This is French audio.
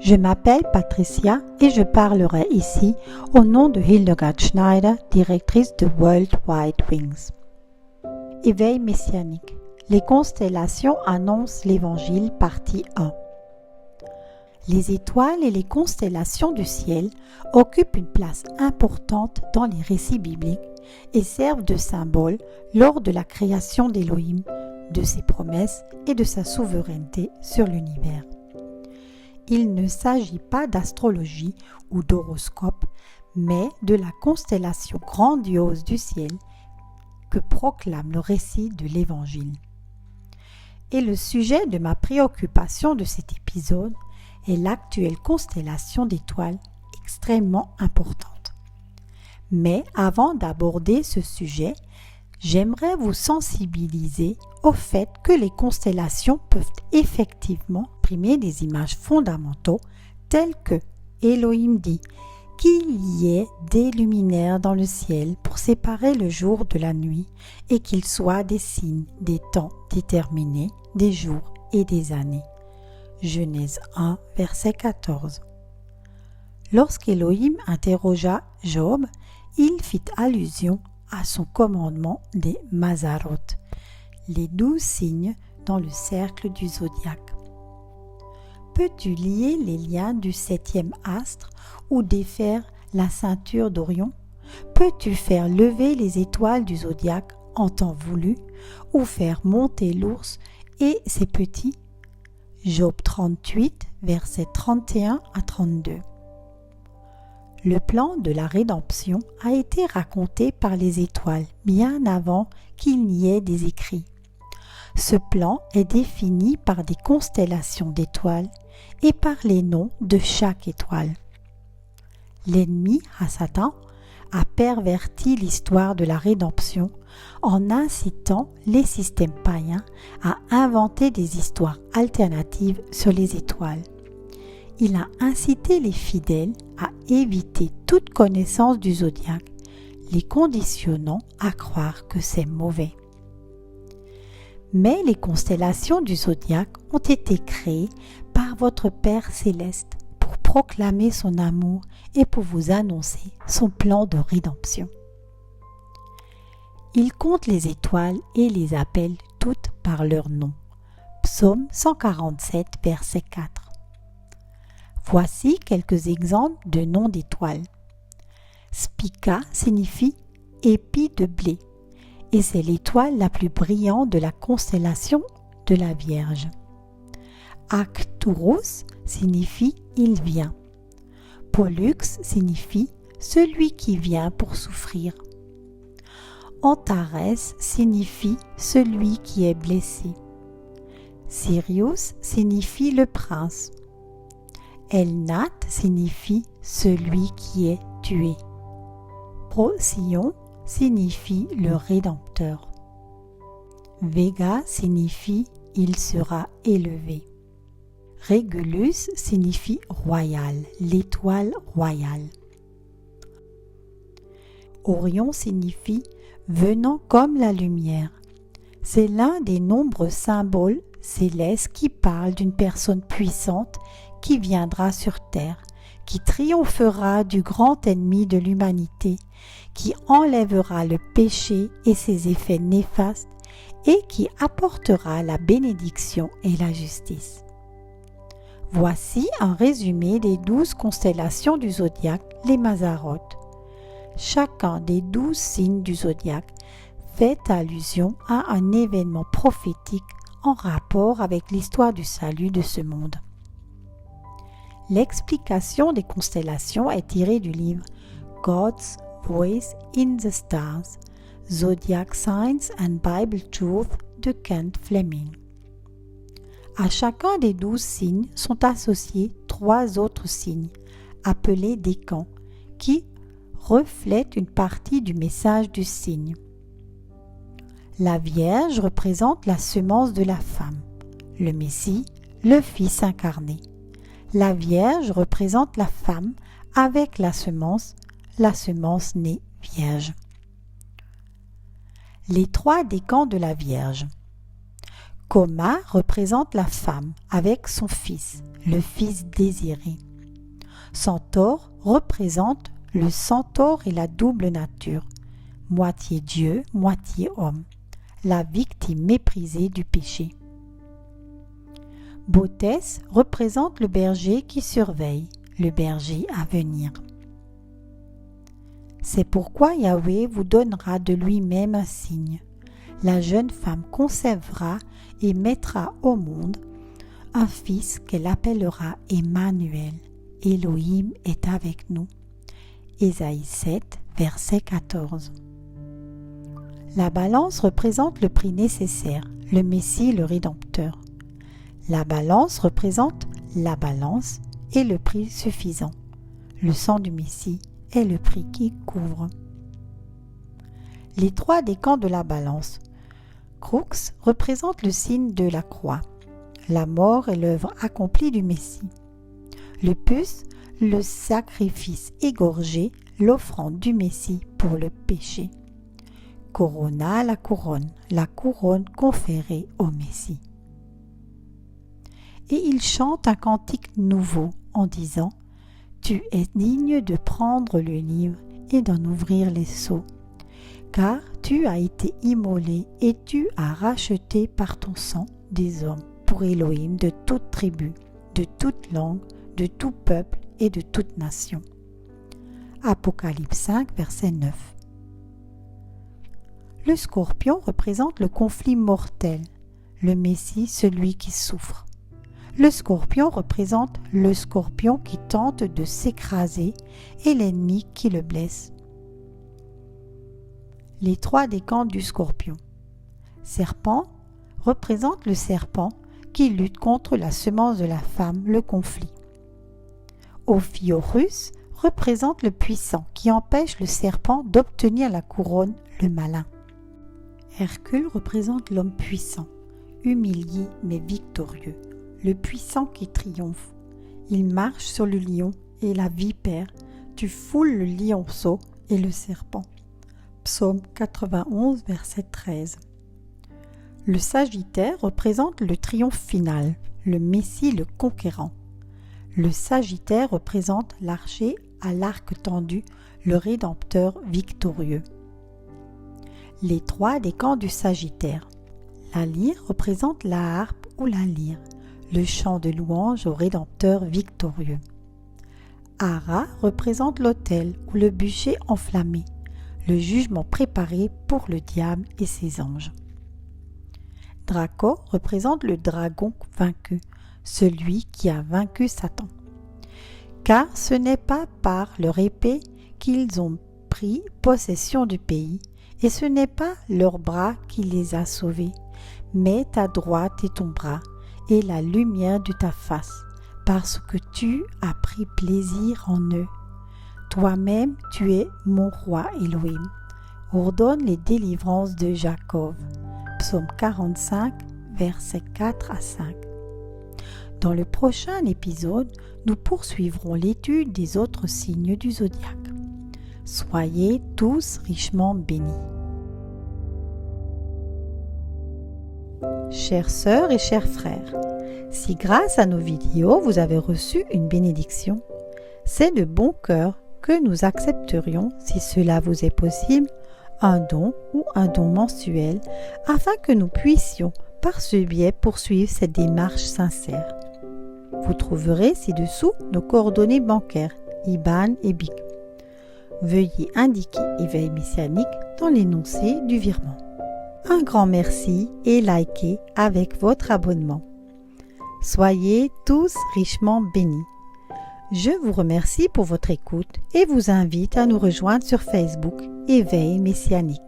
Je m'appelle Patricia et je parlerai ici au nom de Hildegard Schneider, directrice de World Wide Wings. Éveil messianique. Les constellations annoncent l'Évangile, partie 1. Les étoiles et les constellations du ciel occupent une place importante dans les récits bibliques et servent de symbole lors de la création d'Élohim, de ses promesses et de sa souveraineté sur l'univers. Il ne s'agit pas d'astrologie ou d'horoscope, mais de la constellation grandiose du ciel que proclame le récit de l'Évangile. Et le sujet de ma préoccupation de cet épisode est l'actuelle constellation d'étoiles extrêmement importante. Mais avant d'aborder ce sujet, j'aimerais vous sensibiliser au fait que les constellations peuvent effectivement exprimer des images fondamentaux telles que Elohim dit qu'il y ait des luminaires dans le ciel pour séparer le jour de la nuit et qu'ils soient des signes des temps déterminés, des jours et des années. Genèse 1, verset 14. Lorsqu'Élohim interrogea Job, il fit allusion à son commandement des Mazarot, les 12 signes dans le cercle du zodiaque. Peux-tu lier les liens du 7e astre ou défaire la ceinture d'Orion? Peux-tu faire lever les étoiles du zodiaque en temps voulu ou faire monter l'ours et ses petits? Job 38, versets 31 à 32. Le plan de la rédemption a été raconté par les étoiles bien avant qu'il n'y ait des écrits. Ce plan est défini par des constellations d'étoiles et par les noms de chaque étoile. L'ennemi, Satan, a perverti l'histoire de la rédemption en incitant les systèmes païens à inventer des histoires alternatives sur les étoiles. Il a incité les fidèles à éviter toute connaissance du zodiaque, les conditionnant à croire que c'est mauvais. Mais les constellations du zodiaque ont été créées par votre Père céleste pour proclamer son amour et pour vous annoncer son plan de rédemption. Il compte les étoiles et les appelle toutes par leur nom. Psaume 147, verset 4. Voici quelques exemples de noms d'étoiles. Spica signifie épi de blé et c'est l'étoile la plus brillante de la constellation de la Vierge. Arcturus signifie il vient. Pollux signifie celui qui vient pour souffrir. Antares signifie celui qui est blessé. Sirius signifie le prince. Elnat signifie celui qui est tué. Procyon signifie le Rédempteur. Vega signifie il sera élevé. Régulus signifie royal, l'étoile royale. Orion signifie venant comme la lumière. C'est l'un des nombreux symboles célestes qui parlent d'une personne puissante qui viendra sur terre, qui triomphera du grand ennemi de l'humanité, qui enlèvera le péché et ses effets néfastes et qui apportera la bénédiction et la justice. Voici un résumé des 12 constellations du zodiaque, les Mazarot. Chacun des 12 signes du zodiaque fait allusion à un événement prophétique en rapport avec l'histoire du salut de ce monde. L'explication des constellations est tirée du livre God's Voice in the Stars, Zodiac Signs and Bible Truth de Kent Fleming. À chacun des 12 signes sont associés 3 autres signes, appelés décans, qui reflètent une partie du message du signe. La Vierge représente la semence de la femme, le Messie, le Fils incarné. La Vierge représente la femme avec la semence née vierge. Les 3 décans de la Vierge. Koma représente la femme avec son fils, le fils désiré. Centaure représente le centaure et la double nature, moitié Dieu, moitié homme, la victime méprisée du péché. Botès représente le berger qui surveille, le berger à venir. C'est pourquoi Yahweh vous donnera de lui-même un signe. La jeune femme concevra et mettra au monde un fils qu'elle appellera Emmanuel. Elohim est avec nous. Ésaïe 7, verset 14. La balance représente le prix nécessaire, le Messie, le Rédempteur. La balance représente la balance et le prix suffisant. Le sang du Messie est le prix qui couvre. Les trois décans de la balance. Crux représente le signe de la croix. La mort est l'œuvre accomplie du Messie. Le pus, le sacrifice égorgé, l'offrande du Messie pour le péché. Corona, la couronne conférée au Messie. Et il chante un cantique nouveau en disant « Tu es digne de prendre le livre et d'en ouvrir les sceaux, car tu as été immolé et tu as racheté par ton sang des hommes pour Elohim de toute tribu, de toute langue, de tout peuple et de toute nation. » Apocalypse 5, verset 9. Le scorpion représente le conflit mortel, le Messie, celui qui souffre. Le scorpion représente le scorpion qui tente de s'écraser et l'ennemi qui le blesse. Les trois décans du scorpion. Serpent représente le serpent qui lutte contre la semence de la femme, le conflit. Ophiorus représente le puissant qui empêche le serpent d'obtenir la couronne, le malin. Hercule représente l'homme puissant, humilié mais victorieux, le puissant qui triomphe. Il marche sur le lion et la vipère, tu foules le lionceau et le serpent. Psaume 91, verset 13. Le Sagittaire représente le triomphe final, le Messie le conquérant. Le Sagittaire représente l'archer à l'arc tendu, le Rédempteur victorieux. Les trois décans du Sagittaire. La lyre représente la harpe ou la lyre, le chant de louange au Rédempteur victorieux. Ara représente l'autel ou le bûcher enflammé, le jugement préparé pour le diable et ses anges. Draco représente le dragon vaincu, celui qui a vaincu Satan. Car ce n'est pas par leur épée qu'ils ont pris possession du pays, et ce n'est pas leur bras qui les a sauvés, mais ta droite et ton bras, et la lumière de ta face, parce que tu as pris plaisir en eux. Toi-même, tu es mon roi Elohim. Ordonne les délivrances de Jacob. Psaume 45, versets 4 à 5. Dans le prochain épisode, nous poursuivrons l'étude des autres signes du zodiaque. Soyez tous richement bénis. Chères sœurs et chers frères, si grâce à nos vidéos vous avez reçu une bénédiction, c'est de bon cœur que nous accepterions, si cela vous est possible, un don ou un don mensuel afin que nous puissions par ce biais poursuivre cette démarche sincère. Vous trouverez ci-dessous nos coordonnées bancaires, IBAN et BIC. Veuillez indiquer Éveil Messianique dans l'énoncé du virement. Un grand merci et likez avec votre abonnement. Soyez tous richement bénis. Je vous remercie pour votre écoute et vous invite à nous rejoindre sur Facebook Éveil Messianique.